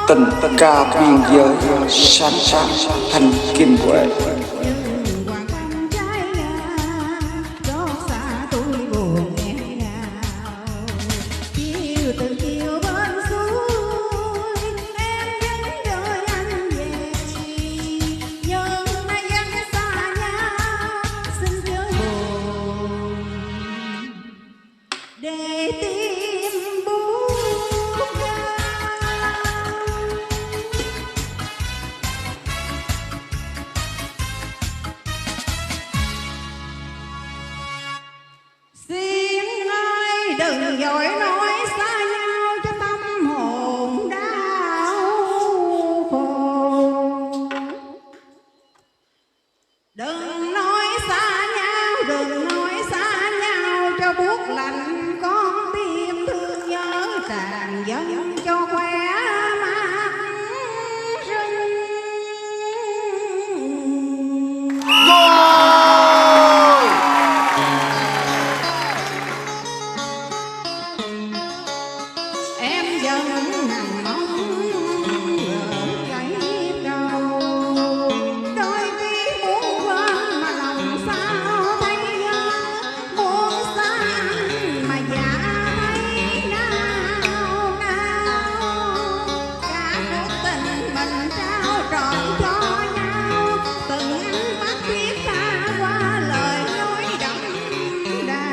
tình ca biên giới sáng sáng thành kim huệ. Đừng dội nói xa nhau cho tâm hồn đau khổ. Đừng nói xa nhau, đừng nói xa nhau cho buốt lạnh con tim thương nhớ tràn dâng cho khỏe mắt rừng. Em vẫn nằm mong gửi đầu, đôi khi muốn quên mà lòng sao thấy nhớ, muốn xa mà dạ thấy nao nao. Cả cuộc tình mình trao trọn cho nhau, từng ánh mắt thiết tha qua lời nói đậm đà.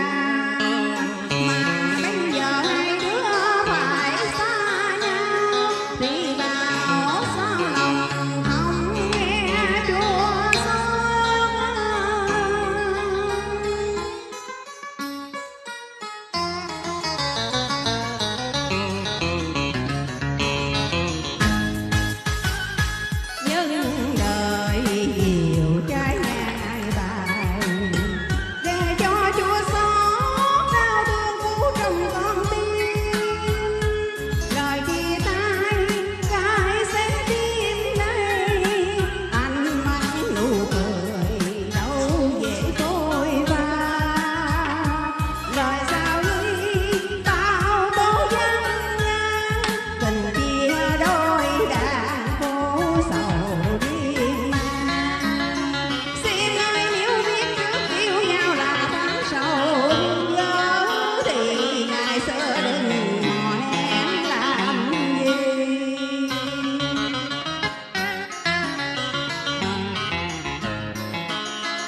Mà bây giờ hai đứa phải xa nhau thì bảo sao lòng không nghe chua xót. Nhưng đời nhiều trái ngang bài để cho chua xót đau thương cũ trong con tim. Lời chia tay cái xé tim đây, ánh mắt nụ cười đâu dễ trôi qua. Lời sao ly bao tố vắng ngang, tình chia đôi đã khổ sầu riêng mang. Xin ơi nếu biết trước yêu nhau là tháng sầu nhớ, thì ngày xưa đừng mò hẹn làm gì.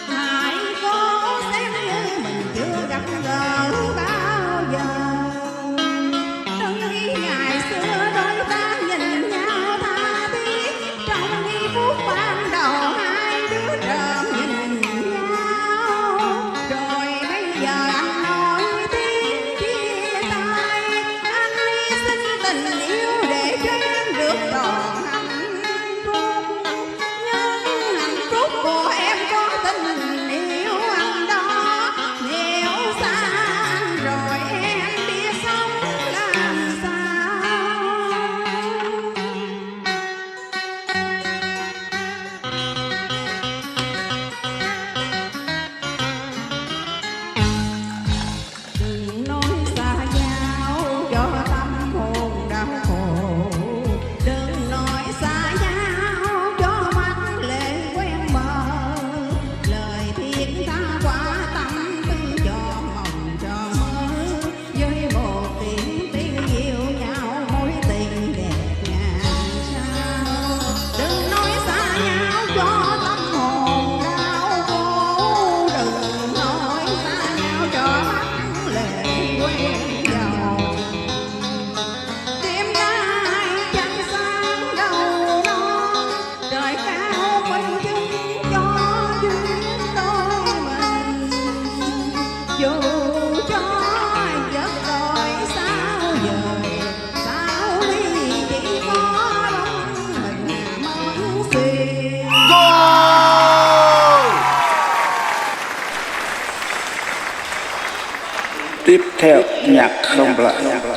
Hãy cố xem như mình chưa gặp gỡ bao giờ. Đừng nghĩ ngày xưa đôi ta nhìn nhau tha thiết, trong giây phút ban đầu hai đứa trợn nhìn nhau. Rồi bây giờ anh nói tiếng chia tay, anh hy sinh tình yêu để cho em được trọn hạnh phúc. Nhưng hạnh phúc của em có tình yêu anh đó, nếu xa anh rồi em biết sống làm sao. Đừng nói xa nhau cho tâm hồn đau khổ, đừng nói xa nhau cho mắt lệ quen bờ. Lời thiết tha quá tâm tư cho mộng cho mơ, với một tiếng tiếng yêu nhau mối tình đẹp ngàn sao. Đừng nói xa nhau cho tâm hồn đau khổ, đừng nói xa nhau cho mắt lệ quen dầu. Đêm nay trăng sáng đầu non, trời cao quanh chứng cho duyên đôi mình. Dù cho giấc đôi sao dời, sao ly chỉ có bóng mình mong xuyên. Tiếp theo nhạc không lời.